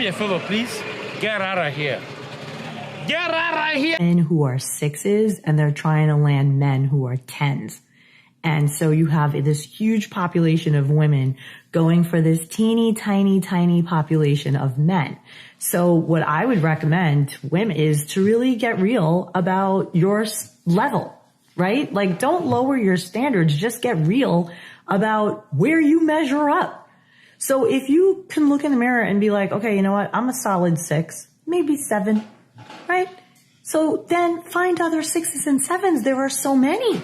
me a favor, please. Get out of here. Get out of here. Men who are 6s and they're trying to land men who are 10s. And so you have this huge population of women going for this teeny, tiny, tiny population of men. So what I would recommend to women is to really get real about your level, right? Like, don't lower your standards. Just get real about where you measure up. So if you can look in the mirror and be like, okay, you know what? I'm a solid 6, maybe 7, right? So then find other 6s and 7s. There are so many.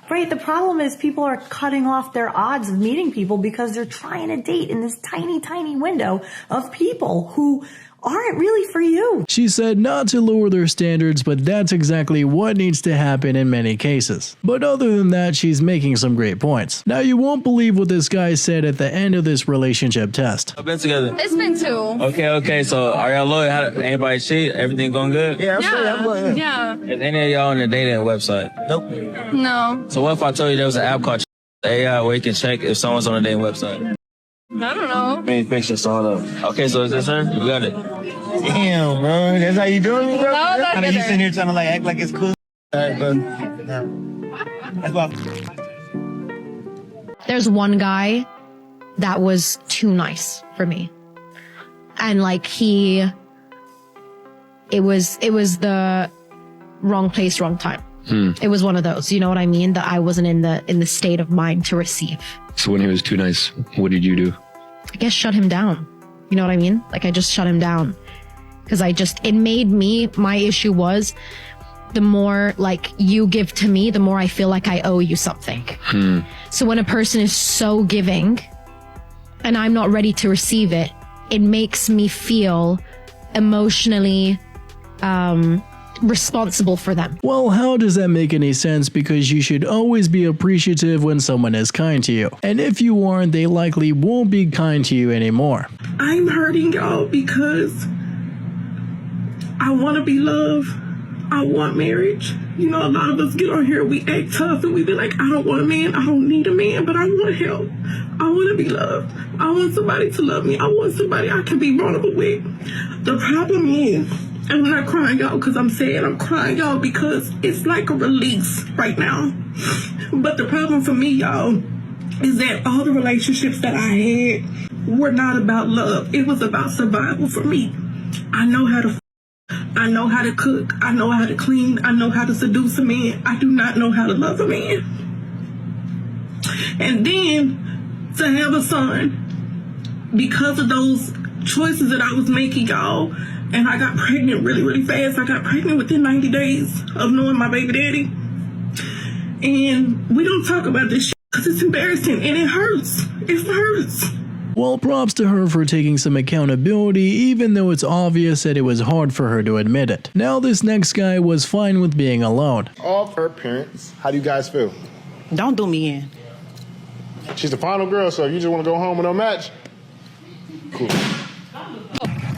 Right? The problem is people are cutting off their odds of meeting people because they're trying to date in this tiny, tiny window of people who aren't really for you. She said not to lower their standards, but that's exactly what needs to happen in many cases. But other than that, she's making some great points. Now, you won't believe what this guy said at the end of this relationship test. I've been together. It's been 2. Okay. So are y'all loyal? Anybody cheat? Everything going good? Yeah. Is any of y'all on the dating website? Nope. No. So what if I told you there was an app called AI where you can check if someone's on the dating website? I don't know. Main picture, so hold up. Okay, so is this her? You got it. Damn, bro. That's how you doing me, bro? No, that's you sitting here trying to like act like it's cool. Alright, bro. That's why. There's one guy that was too nice for me. And like it was the wrong place, wrong time. It was one of those, you know what I mean? That I wasn't in the state of mind to receive. So when he was too nice, what did you do? I guess shut him down. You know what I mean? Like I just shut him down. Because it made me, my issue was the more like you give to me, the more I feel like I owe you something. So when a person is so giving and I'm not ready to receive it, it makes me feel emotionally, responsible for them. Well, how does that make any sense? Because you should always be appreciative when someone is kind to you. And if you aren't, they likely won't be kind to you anymore. I'm hurting y'all because I want to be loved. I want marriage. You know, a lot of us get on here, we act tough and we be like, I don't want a man, I don't need a man, but I want help. I want to be loved. I want somebody to love me. I want somebody I can be vulnerable with. The problem is, and I'm not crying, y'all, because I'm sad. I'm crying, y'all, because it's like a release right now. But the problem for me, y'all, is that all the relationships that I had were not about love. It was about survival for me. I know how to cook. I know how to clean. I know how to seduce a man. I do not know how to love a man. And then to have a son, because of those choices that I was making, y'all, and I got pregnant really, really fast. I got pregnant within 90 days of knowing my baby daddy. And we don't talk about this shit because it's embarrassing and it hurts. It hurts. Well, props to her for taking some accountability, even though it's obvious that it was hard for her to admit it. Now, this next guy was fine with being alone. All of her parents, how do you guys feel? Don't do me in. She's the final girl, so if you just want to go home with no match, cool.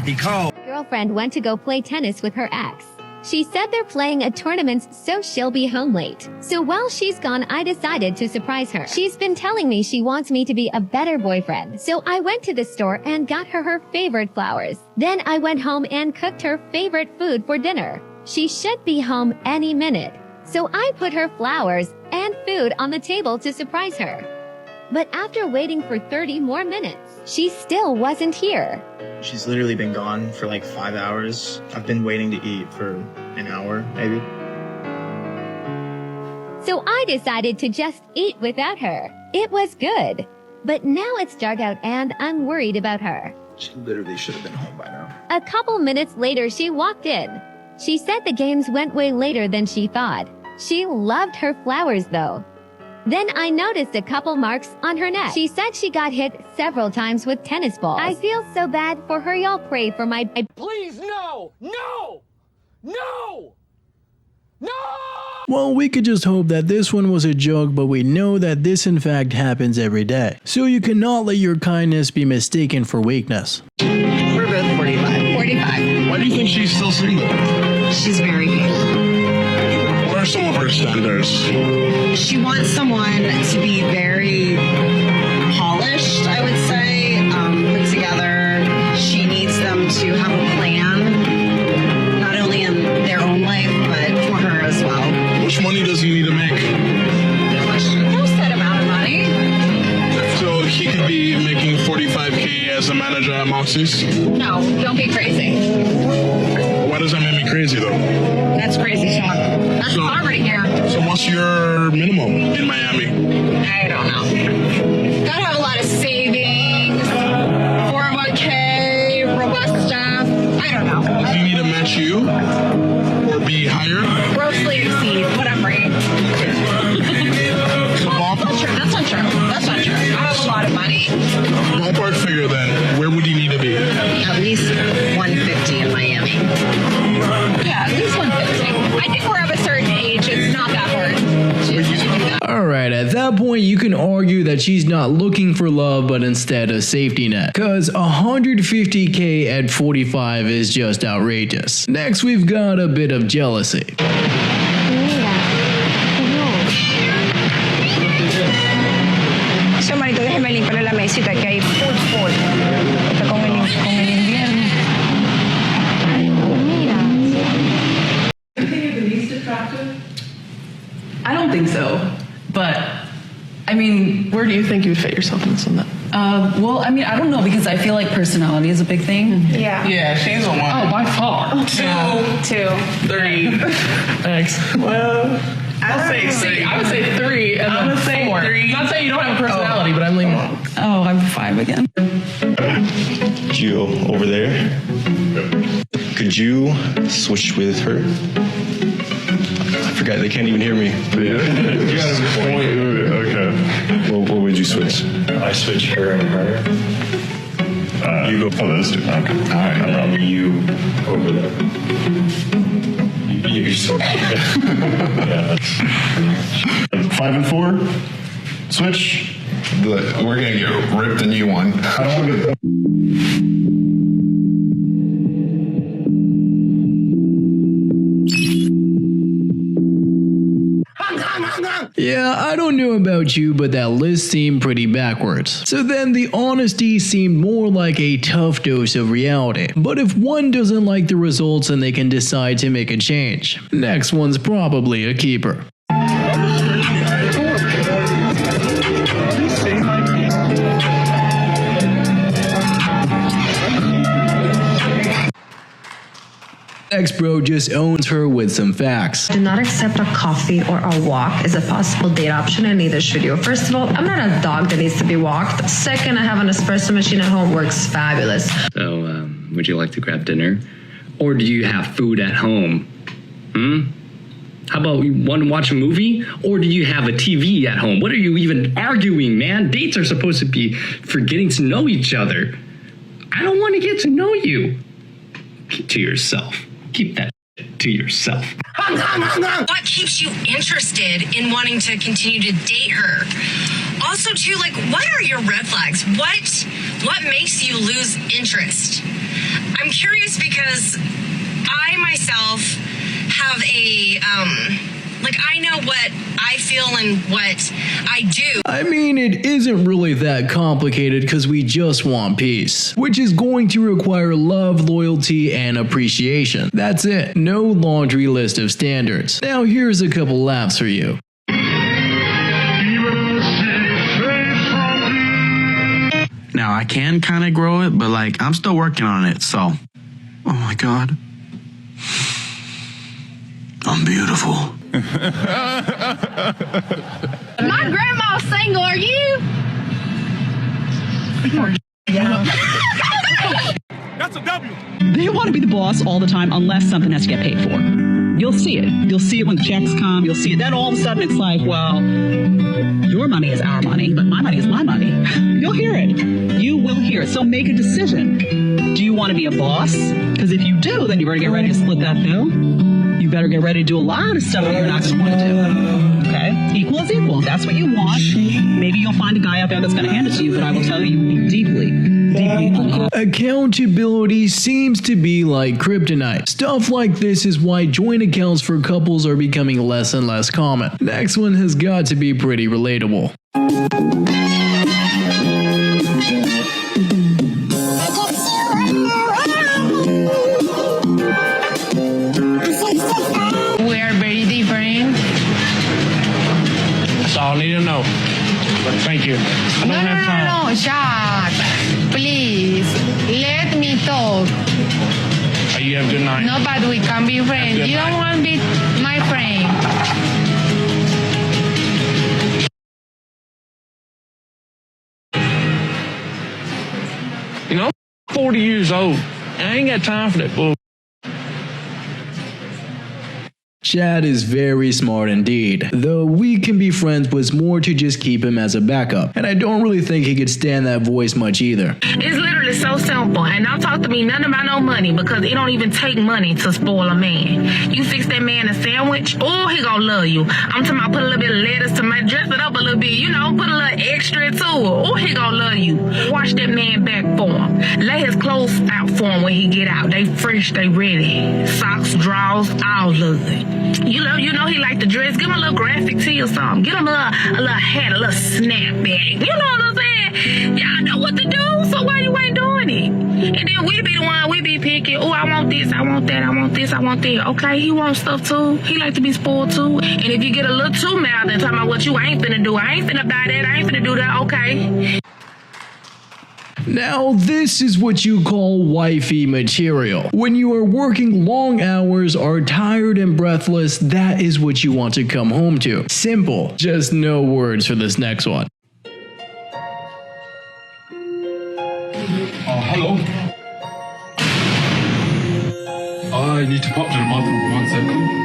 He called. Girlfriend went to go play tennis with her ex. She said they're playing a tournament, so she'll be home late. So while she's gone, I decided to surprise her. She's been telling me she wants me to be a better boyfriend. So I went to the store and got her favorite flowers. Then I went home and cooked her favorite food for dinner. She should be home any minute. So I put her flowers and food on the table to surprise her. But after waiting for 30 more minutes, she still wasn't here. She's literally been gone for like 5 hours. I've been waiting to eat for an hour, maybe. So I decided to just eat without her. It was good. But now it's dark out and I'm worried about her. She literally should have been home by now. A couple minutes later, she walked in. She said the games went way later than she thought. She loved her flowers though. Then I noticed a couple marks on her neck. She said she got hit several times with tennis balls. I feel so bad for her. Y'all pray for my... Please, no! No! No! No! Well, we could just hope that this one was a joke, but we know that this in fact happens every day. So you cannot let your kindness be mistaken for weakness. We're both 45. 45. Why do you think she's still single? She's very good. What are some of her standards? She wants someone to be very polished, I would say, put together. She needs them to boxes? No, don't be crazy. Why does that make me crazy though? That's crazy, Sean. That's poverty here. So what's your minimum in Miami? I don't know. Gotta have a lot of savings, 401k, robust stuff. I don't know. Do you need to match you or be higher? Grossly exceed what I'm bringing. That's not true. That's not true. That's not true. I have a lot of money. Ballpark figure then. Where would you need to be? At least 150 in Miami. Yeah, at least 150. I think we're of a certain age. It's not that hard to do that. Alright, at that point you can argue that she's not looking for love but instead a safety net. Cause 150k at 45 is just outrageous. Next we've got a bit of jealousy. So, manito, déjeme limpiarle la mesita que hay full. Está con el invierno. Do you think you're the least attractive? I don't think so, but I mean, where do you think you would fit yourself in this one then? Well, I mean, I don't know because I feel like personality is a big thing. Yeah. Yeah, she's a one. Oh, by far. Two. 3. Thanks. Well, I would say 3 and then 4. 3. Not saying you don't have a personality, but I'm leaning. Oh, I'm 5 again. Jill over there. Could you switch with her? I forgot, they can't even hear me. Yeah. Okay. What would you switch? I switch her and her. You go for those two. Okay. All right. And then you over there. You yeah, that's 5 and 4. Switch. We're gonna get ripped a new one. I don't want to. Yeah, I don't know about you, but that list seemed pretty backwards. So then the honesty seemed more like a tough dose of reality. But if one doesn't like the results, then they can decide to make a change. Next one's probably a keeper. Next bro just owns her with some facts. Do not accept a coffee or a walk as a possible date option, and neither should you. First of all, I'm not a dog that needs to be walked. Second, I have an espresso machine at home, works fabulous. So, would you like to grab dinner? Or do you have food at home? How about you want to watch a movie? Or do you have a TV at home? What are you even arguing, man? Dates are supposed to be for getting to know each other. I don't want to get to know you. Keep to yourself. Keep that to yourself. What keeps you interested in wanting to continue to date her? Also, too, like, what are your red flags? What makes you lose interest? I'm curious because I myself have I know what I feel and what I do. I mean, it isn't really that complicated because we just want peace, which is going to require love, loyalty, and appreciation. That's it. No laundry list of standards. Now here's a couple laughs for you. Now, I can kind of grow it, but like, I'm still working on it, so. Oh my God. I'm beautiful. My grandma's single, are you? That's a W. They want to be the boss all the time unless something has to get paid for. You'll see it. You'll see it when the checks come. You'll see it. Then all of a sudden it's like, well, your money is our money, but my money is my money. You'll hear it. You will hear it. So make a decision. Do you want to be a boss? Because if you do, then you better get ready to split that bill. You better get ready to do a lot of stuff that you're not going to want to do. Okay? Equal is equal. That's what you want. Maybe you'll find a guy out there that's going to hand it to you, but I will tell you, you'll be deeply unhappy. Accountability seems to be like kryptonite. Stuff like this is why joint accounts for couples are becoming less and less common. Next one has got to be pretty relatable. We are very different. That's all I need to know. Thank you. I don't have time. No, Jack. Please. have a good night. No, but we can be friends. You don't want to be my friend. You know, I'm 40 years old. I ain't got time for that bull. Chad is very smart indeed, though we can be friends was more to just keep him as a backup, and I don't really think he could stand that voice much either. It's literally so simple, and don't talk to me nothing about no money, because it don't even take money to spoil a man. You fix that man a sandwich, oh, he gonna love you. I'm talking about put a little bit of lettuce to my dress it up a little bit, you know, put a little extra to it, oh, he gonna love you. Wash that man back for him. Lay his clothes out for him when he get out. They fresh, they ready. Socks, drawers, all good. You know he like the dress. Give him a little graphic tee or something. Get him a little hat, a little snapback. You know what I'm saying? Y'all know what to do, so why you ain't doing it? And then we be the one, we be picking. Oh, I want this, I want that, I want this, I want that. Okay, he wants stuff too. He like to be spoiled too. And if you get a little too mad and talking about what you ain't finna do, I ain't finna buy that, I ain't finna do that, okay. Now, this is what you call wifey material. When you are working long hours, are tired and breathless, that is what you want to come home to. Simple. Just no words for this next one. Hello. I need to pop to the bathroom 1 second.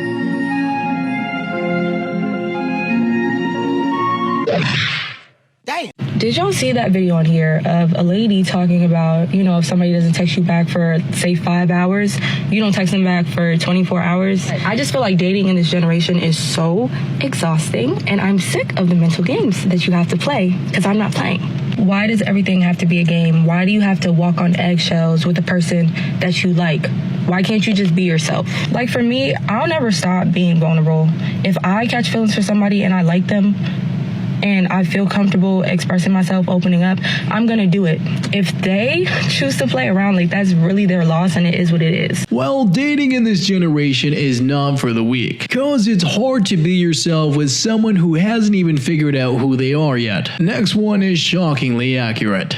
Did y'all see that video on here of a lady talking about, you know, if somebody doesn't text you back for, say, 5 hours, you don't text them back for 24 hours? I just feel like dating in this generation is so exhausting, and I'm sick of the mental games that you have to play, because I'm not playing. Why does everything have to be a game? Why do you have to walk on eggshells with the person that you like? Why can't you just be yourself? Like for me, I'll never stop being vulnerable. If I catch feelings for somebody and I like them, and I feel comfortable expressing myself, opening up, I'm gonna do it. If they choose to play around, like that's really their loss, and it is what it is. Well, dating in this generation is not for the weak, cause it's hard to be yourself with someone who hasn't even figured out who they are yet. Next one is shockingly accurate.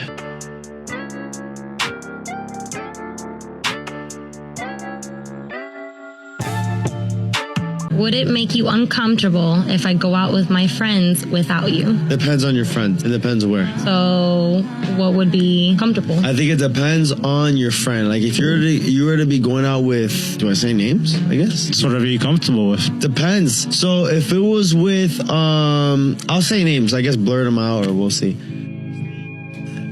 Would it make you uncomfortable if I go out with my friends without you? Depends on your friends. It depends where. So what would be comfortable? I think it depends on your friend. Like if you were to be going out with, do I say names? I guess. It's whatever you're comfortable with. Depends. So if it was with, I'll say names. I guess blur them out or we'll see.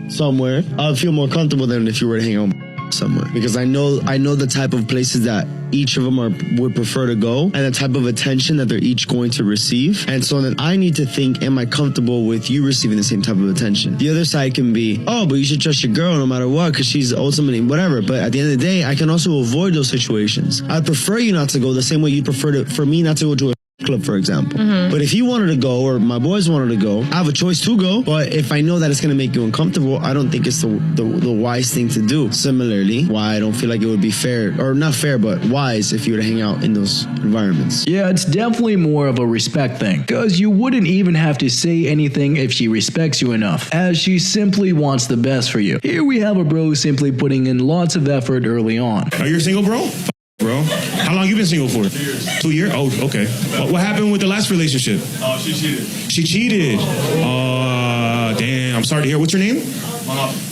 Somewhere. I'd feel more comfortable than if you were to hang out somewhere, because I know the type of places that each of them would prefer to go, and the type of attention that they're each going to receive. And so then I need to think, am I comfortable with you receiving the same type of attention? The other side can be, oh, but you should trust your girl no matter what, because she's ultimately whatever. But at the end of the day, I can also avoid those situations. I'd prefer you not to go the same way you'd prefer for me not to go to a club, for example. But if you wanted to go, or my boys wanted to go, I have a choice to go. But if I know that it's going to make you uncomfortable, I don't think it's the wise thing to do. Similarly, why I don't feel like it would be fair, or not fair, but wise if you were to hang out in those environments. Yeah, it's definitely more of a respect thing, because you wouldn't even have to say anything if she respects you enough, as she simply wants the best for you. Here we have a bro simply putting in lots of effort early on. Are you single, bro? Bro, how long you been single for? 2 years. 2 years? Oh, okay. What happened with the last relationship? Oh, she cheated. She cheated. Damn. I'm sorry to hear. What's your name?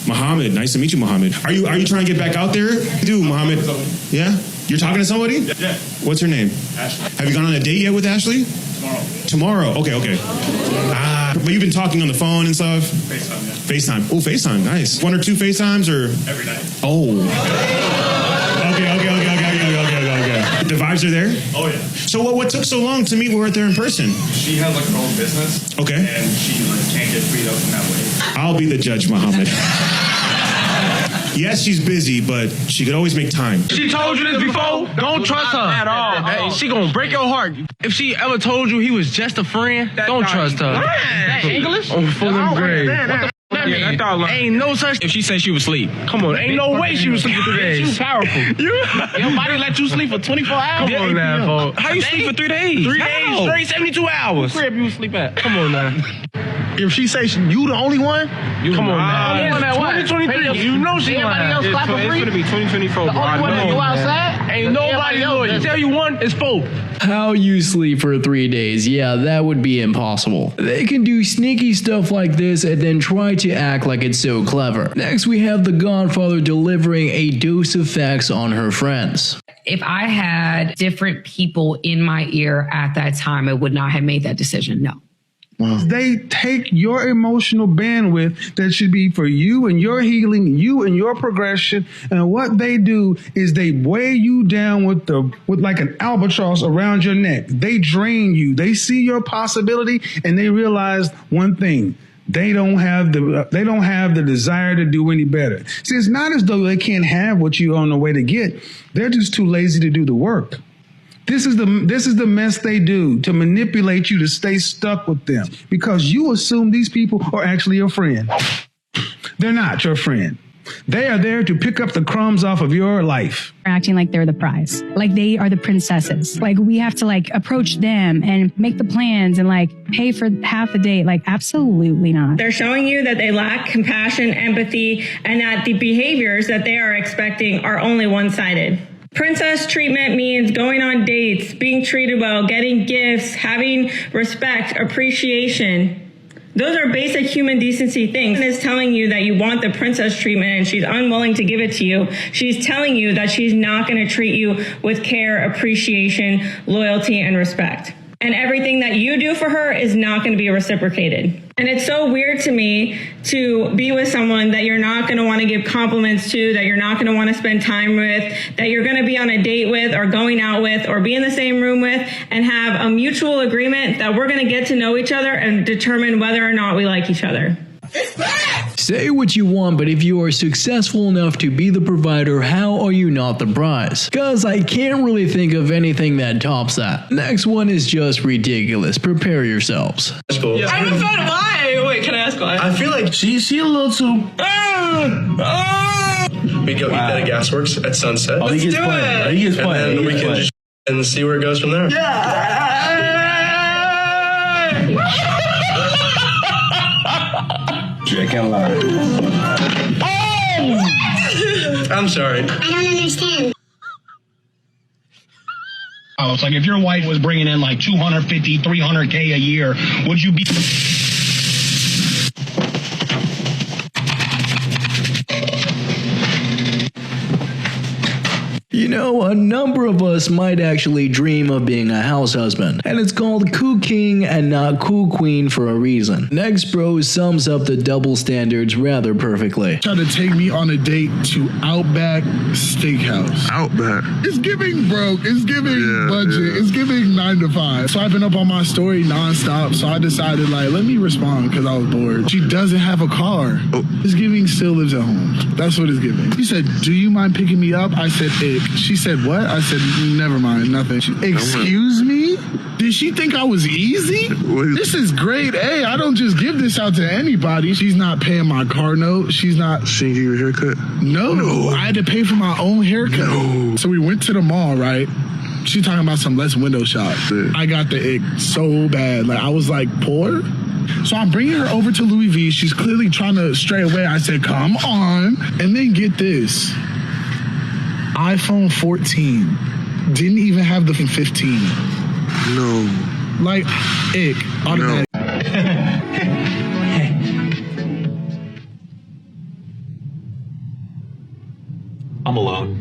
Muhammad. Nice to meet you, Muhammad. Are you trying to get back out there? Dude, Muhammad. Yeah? You're talking to somebody? Yeah. What's her name? Ashley. Have you gone on a date yet with Ashley? Tomorrow. Okay. But you've been talking on the phone and stuff? FaceTime, yeah. FaceTime. Oh, FaceTime. Nice. 1 or 2 FaceTimes or? Every night. Oh. Okay. The vibes are there? Oh, yeah. So what took so long to meet with her in person? She has like her own business. Okay. And she like can't get freed up in that way. I'll be the judge, Muhammad. Yes, she's busy, but she could always make time. She told you this before? Don't trust her at all. Hey, she gonna break your heart. If she ever told you he was just a friend, don't trust her. That English? Oh, full of grade. That mean? Ain't no such. If she said she was asleep, come on, ain't no way she was sleeping 3 days. She powerful. Your body let you sleep for 24 hours. Come on now, folks. How you sleep for 3 days? 3 days straight, 72 hours. Where you sleep at? Come on now. If she say you the only one, come on now. 2023. You know she Everybody else clap for free. It's gonna be 2024. The only one that go outside. Ain't nobody loyal. Tell you one, it's 4. How you sleep for 3 days? Yeah, that would be impossible. They can do sneaky stuff like this and then try to act like it's so clever. Next, we have the Godfather delivering a dose of facts on her friends. If I had different people in my ear at that time, I would not have made that decision. No. They take your emotional bandwidth that should be for you and your healing, you and your progression, and what they do is they weigh you down with like an albatross around your neck. They drain you. They see your possibility and they realize one thing. They don't have the desire to do any better. See, it's not as though they can't have what you're on the way to get. They're just too lazy to do the work. This is the mess they do to manipulate you to stay stuck with them because you assume these people are actually your friend. They're not your friend. They are there to pick up the crumbs off of your life. Acting like they're the prize, like they are the princesses. Like we have to like approach them and make the plans and like pay for half the date. Like absolutely not. They're showing you that they lack compassion, empathy, and that the behaviors that they are expecting are only one-sided. Princess treatment means going on dates, being treated well, getting gifts, having respect, appreciation. Those are basic human decency things. And is telling you that you want the princess treatment and she's unwilling to give it to you. She's telling you that she's not going to treat you with care, appreciation, loyalty, and respect. And everything that you do for her is not going to be reciprocated. And it's so weird to me to be with someone that you're not going to want to give compliments to, that you're not going to want to spend time with, that you're going to be on a date with or going out with or be in the same room with and have a mutual agreement that we're going to get to know each other and determine whether or not we like each other. Say what you want, but if you are successful enough to be the provider, how are you not the prize? Cause I can't really think of anything that tops that. Next one is just ridiculous. Prepare yourselves. Yeah. I'm offended. Why? Wait, can I ask why? I feel like she a little too. We go eat that at Gasworks at sunset. Oh, he gets playing. He gets playing. And then we can just and see where it goes from there. I can't lie. Oh! I'm sorry. I don't understand. Oh, it's like if your wife was bringing in like 250, 300K a year, would you be... You know, a number of us might actually dream of being a house husband, and it's called Coo King and not Coo Queen for a reason. Next Bro sums up the double standards rather perfectly. Trying to take me on a date to Outback Steakhouse. Outback. It's giving broke. It's giving budget. It's giving 9 to 5. Swiping up on my story nonstop, so I decided like, let me respond because I was bored. She doesn't have a car. It's giving still lives at home. That's what it's giving. She said, do you mind picking me up? I said, ick. She said, what? I said, never mind, nothing. Excuse me? Did she think I was easy? This is grade A. I don't just give this out to anybody. She's not paying my car note. She's not... She didn't give you a haircut? No. I had to pay for my own haircut. No. So we went to the mall, right? She's talking about some less window shop. I got the ick so bad. Like, I was like, poor? So I'm bringing her over to Louis V. She's clearly trying to stray away. I said, come on. And then get this. iPhone 14 didn't even have the 15. No. Like, ick. Automatic. I'm alone.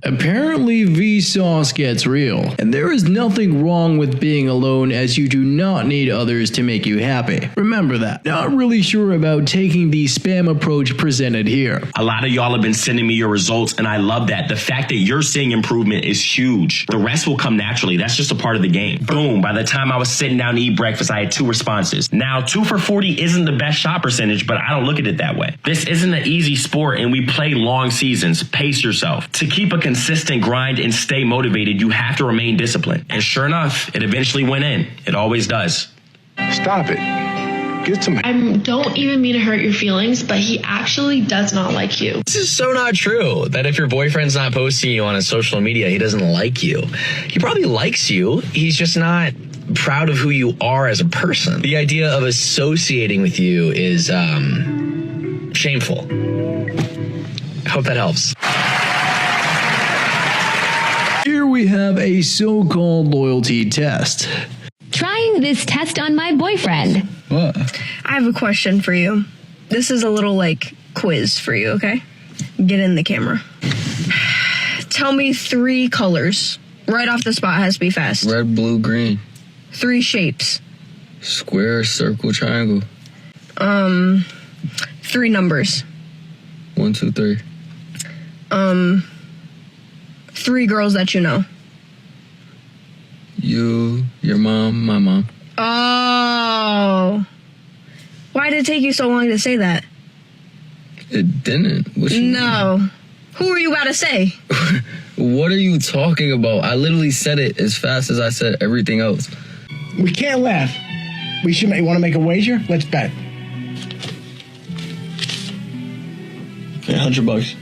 Apparently Vsauce gets real, and there is nothing wrong with being alone as you do not need others to make you happy. Remember that. Not really sure about taking the spam approach presented here. A lot of y'all have been sending me your results, and I love that. The fact that you're seeing improvement is huge. The rest will come naturally. That's just a part of the game. Boom. By the time I was sitting down to eat breakfast, I had 2 responses. Now, 2 for 40 isn't the best shot percentage, but I don't look at it that way. This isn't an easy sport, and we play long seasons. Pace yourself. To keep a consistent grind and stay motivated, you have to remain disciplined. And sure enough, it eventually went in. It always does. Stop it. Get some... I don't even mean to hurt your feelings, but he actually does not like you. This is so not true, that if your boyfriend's not posting you on his social media, he doesn't like you. He probably likes you. He's just not proud of who you are as a person. The idea of associating with you is shameful. Hope that helps. Here we have a so-called loyalty test. Trying this test on my boyfriend. What? I have a question for you. This is a little quiz for you, okay? Get in the camera. Tell me 3 colors. Right off the spot, has to be fast. Red, blue, green. 3 shapes. Square, circle, triangle. 3 numbers. 1, 2, 3. 3 girls that you know. You, your mom, my mom. Oh. Why did it take you so long to say that? It didn't. What you No. Who are you about to say? What are you talking about? I literally said it as fast as I said everything else. We can't laugh. We should want to make a wager? Let's bet. Okay, $100.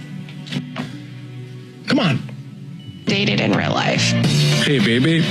Come on. Dated in real life. Hey, baby.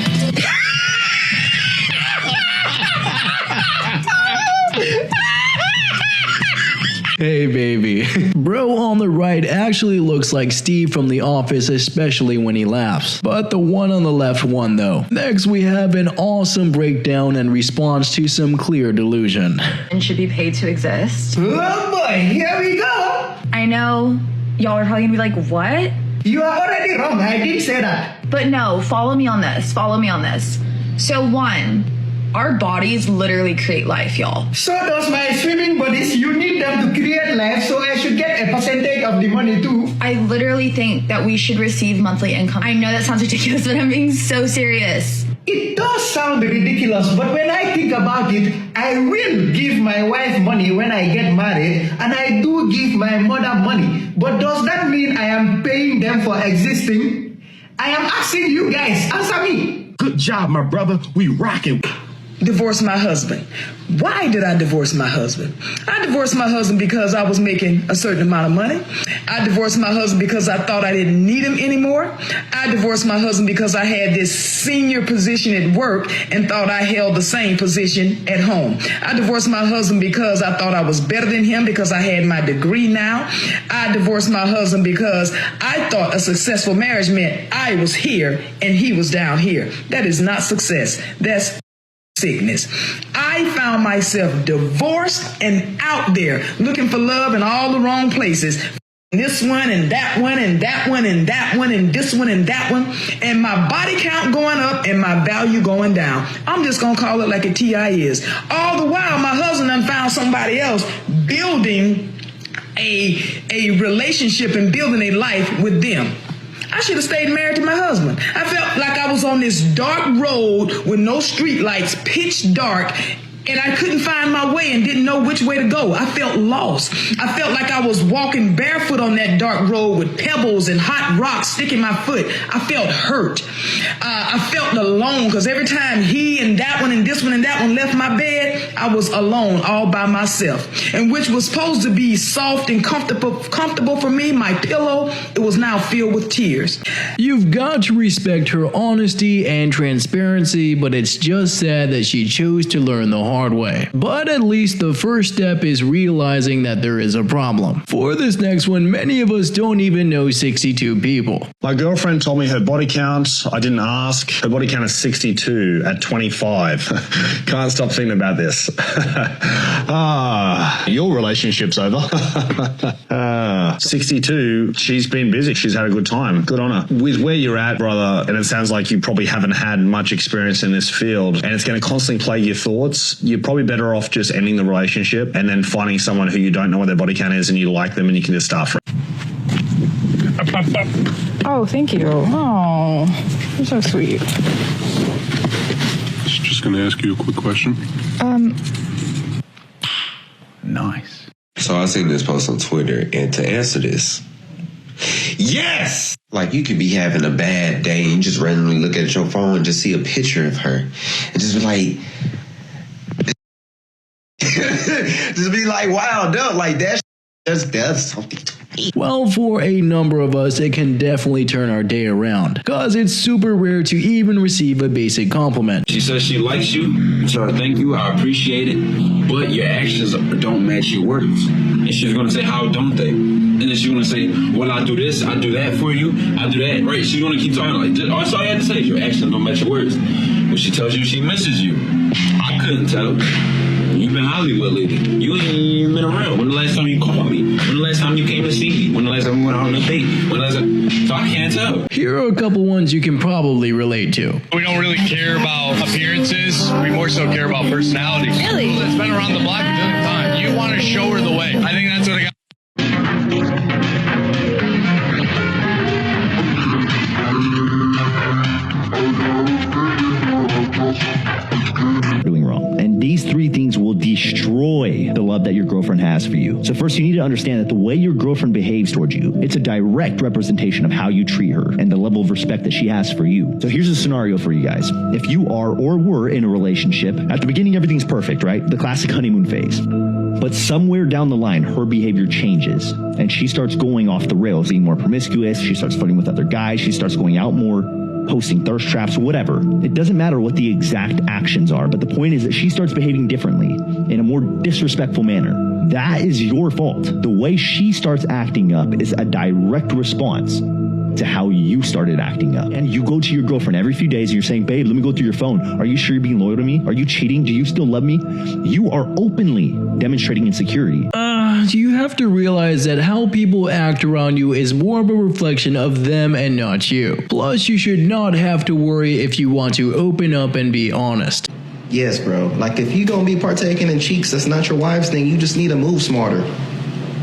Hey baby. Bro on the right actually looks like Steve from The Office, especially when he laughs. But the one on the left won though. Next we have an awesome breakdown and response to some clear delusion. And should be paid to exist. Oh boy, here we go. I know y'all are probably gonna be like, what? You are already wrong. I didn't say that. But no, follow me on this. Follow me on this. So 1, our bodies literally create life, y'all. So does my swimming bodies. You need them to create life, so I should get a percentage of the money too. I literally think that we should receive monthly income. I know that sounds ridiculous, but I'm being so serious. It does sound ridiculous, but when I think about it, I will give my wife money when I get married, and I do give my mother money. But does that mean I am paying them for existing? I am asking you guys, answer me. Good job, my brother. We rocking. Divorced my husband. Why did I divorce my husband? I divorced my husband because I was making a certain amount of money. I divorced my husband because I thought I didn't need him anymore. I divorced my husband because I had this senior position at work and thought I held the same position at home. I divorced my husband because I thought I was better than him because I had my degree now. I divorced my husband because I thought a successful marriage meant I was here and he was down here. That is not success. That's sickness. I found myself divorced and out there looking for love in all the wrong places. This one and that one and that one and that one and this one and that one, and my body count going up and my value going down. I'm just gonna call it like a TI is. All the while my husband done found somebody else building a relationship and building a life with them. I should have stayed married to my husband. I felt like I was on this dark road with no street lights, pitch dark, and I couldn't find my way and didn't know which way to go. I felt lost. I felt like I was walking barefoot on that dark road with pebbles and hot rocks sticking my foot. I felt hurt. I felt alone because every time he and that one and this one and that one left my bed, I was alone all by myself. And which was supposed to be soft and comfortable for me, my pillow, it was now filled with tears. You've got to respect her honesty and transparency, but it's just sad that she chose to learn the hard way. But at least the first step is realizing that there is a problem. For this next one, many of us don't even know 62 people. My girlfriend told me her body count. I didn't ask. Her body count is 62 at 25. Can't stop thinking about this. Your relationship's over. 62, she's been busy. She's had a good time. Good on her. With where you're at, brother, and it sounds like you probably haven't had much experience in this field, and it's going to constantly plague your thoughts, you're probably better off just ending the relationship and then finding someone who you don't know what their body count is and you like them and you can just start from. Oh, thank you. Oh, you're so sweet. Just gonna ask you a quick question. Nice. So I seen this post on Twitter, and to answer this, yes! Like, you could be having a bad day and you just randomly look at your phone and just see a picture of her and just be like, just be like, wow, dude, like that That's something. Well, for a number of us, it can definitely turn our day around, cause it's super rare to even receive a basic compliment. She says she likes you, so thank you, I appreciate it, but your actions don't match your words. And she's gonna say, how don't they? And then she's gonna say, well, I do this, I do that for you, I do that, right? She's gonna keep talking like, that's all you had to say, your actions don't match your words. When she tells you she misses you, I couldn't tell. You've been Hollywood lately. You ain't even been around. When the last time you called me? When the last time you came to see me? When the last time we went out on a date? So I can't tell. Here are a couple ones you can probably relate to. We don't really care about appearances. We more so care about personality. Really? It's been around the block a million times. You want to show her the way. I think that's what I got. Doing wrong. And these three things will destroy the love that your girlfriend has for you. So first, you need to understand that the way your girlfriend behaves towards you, it's a direct representation of how you treat her and the level of respect that she has for you. So here's a scenario for you guys. If you are or were in a relationship, at the beginning, everything's perfect, right? The classic honeymoon phase. But somewhere down the line, her behavior changes and she starts going off the rails, being more promiscuous. She starts flirting with other guys. She starts going out more, posting thirst traps, whatever. It doesn't matter what the exact actions are, but the point is that she starts behaving differently in a more disrespectful manner. That is your fault. The way she starts acting up is a direct response to how you started acting up. And you go to your girlfriend every few days and you're saying, babe, let me go through your phone. Are you sure you're being loyal to me? Are you cheating? Do you still love me? You are openly demonstrating insecurity. You have to realize that how people act around you is more of a reflection of them and not you. Plus, you should not have to worry if you want to open up and be honest. Yes, bro. Like, if you gonna be partaking in cheeks, that's not your wife's thing. You just need to move smarter.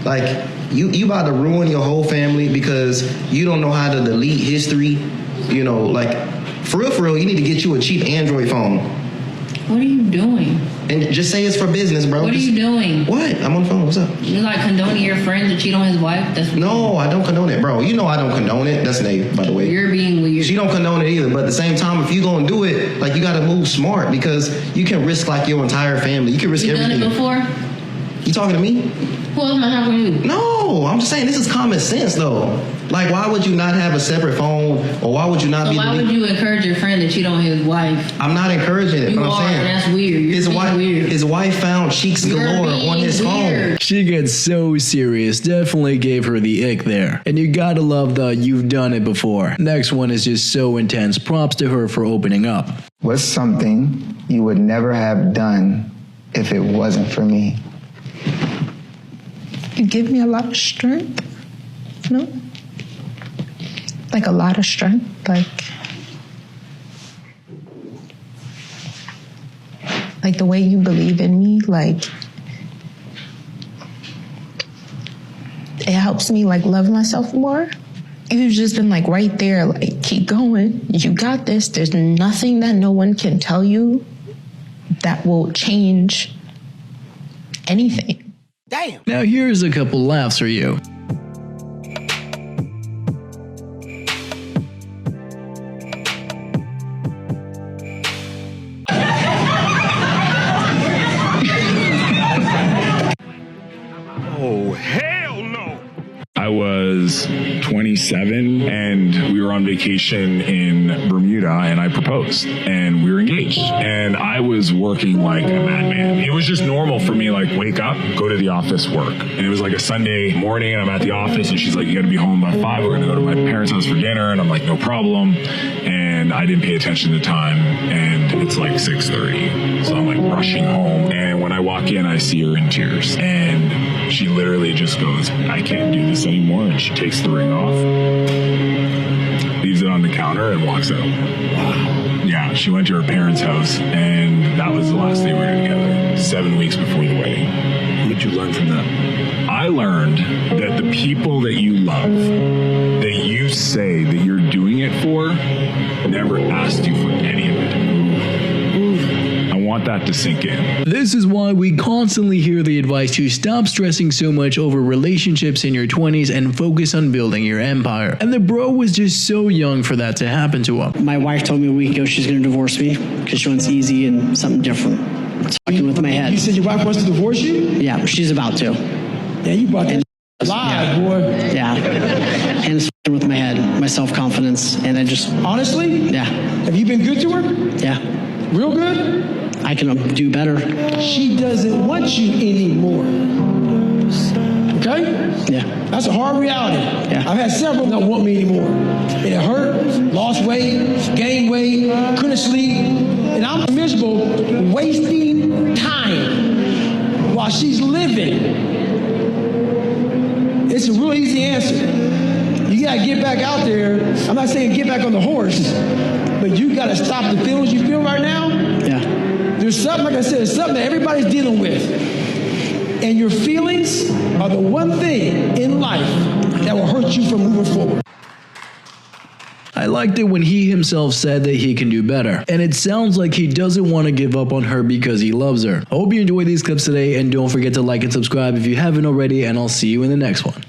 Like, you about to ruin your whole family because you don't know how to delete history. You know, like, for real, you need to get you a cheap Android phone. What are you doing? And just say it's for business, bro. What are you doing? What? I'm on the phone. What's up? You like condoning your friend to cheat on his wife? That's no, I don't condone it, bro. You know I don't condone it. That's Nate, by the way. You're being weird. She don't condone it either. But at the same time, if you gonna do it, like, you gotta move smart because you can risk like your entire family. You can risk everything. You done it before? You talking to me? Who else am I talking to? No, I'm just saying this is common sense though. Like, why would you not have a separate phone, or why would you not be? Why would you encourage your friend to cheat on his wife? I'm not encouraging it. You but I'm are, saying and that's weird. His wife found cheeks galore on his phone. She gets so serious. Definitely gave her the ick there. And you gotta love the you've done it before. Next one is just so intense. Props to her for opening up. What's something you would never have done if it wasn't for me? You give me a lot of strength, you know? Like, a lot of strength, like the way you believe in me, like, it helps me, like, love myself more. You've just been, like, right there, like, keep going, you got this. There's nothing that no one can tell you that will change anything. Damn. Now here's a couple laughs for you. Oh, hell no! I was 27 and we were on vacation in Bermuda and I proposed and we were engaged and I was working like a madman. It was just normal for me, like, wake up, go to the office, work. And it was like a Sunday morning and I'm at the office and she's like, you gotta be home by 5. We're gonna go to my parents' house for dinner. And I'm like, no problem. And I didn't pay attention to time and it's like 6:30. So I'm like rushing home. And when I walk in, I see her in tears and she literally just goes, I can't do this anymore. And she takes the ring off, leaves it on the counter and walks out. Wow. Yeah, she went to her parents' house and that was the last day we were together, 7 weeks before the wedding. What did you learn from that? I learned that the people that you love, that you say that you're doing it for, never asked you for any of it. I want that to sink in. This is why we constantly hear the advice to stop stressing so much over relationships in your 20s and focus on building your empire. And the bro was just so young for that to happen to him. My wife told me a week ago she's going to divorce me because she wants easy and something different. It's fucking with my head. You said your wife wants to divorce you? Yeah, she's about to. Yeah, you brought that Live, boy. Yeah. And it's with my head, my self-confidence, and I just... Honestly? Yeah. Have you been good to her? Yeah. Real good? I can do better. She doesn't want you anymore. Okay? Yeah. That's a hard reality. Yeah. I've had several that want me anymore. And it hurt, lost weight, gained weight, couldn't sleep. And I'm miserable wasting time while she's living. It's a real easy answer. You gotta get back out there. I'm not saying get back on the horse, but you gotta stop the feelings you feel right now. Yeah. There's something, like I said, there's something that everybody's dealing with. And your feelings are the one thing in life that will hurt you from moving forward. I liked it when he himself said that he can do better, and it sounds like he doesn't want to give up on her because he loves her. I hope you enjoyed these clips today, and don't forget to like and subscribe if you haven't already, and I'll see you in the next one.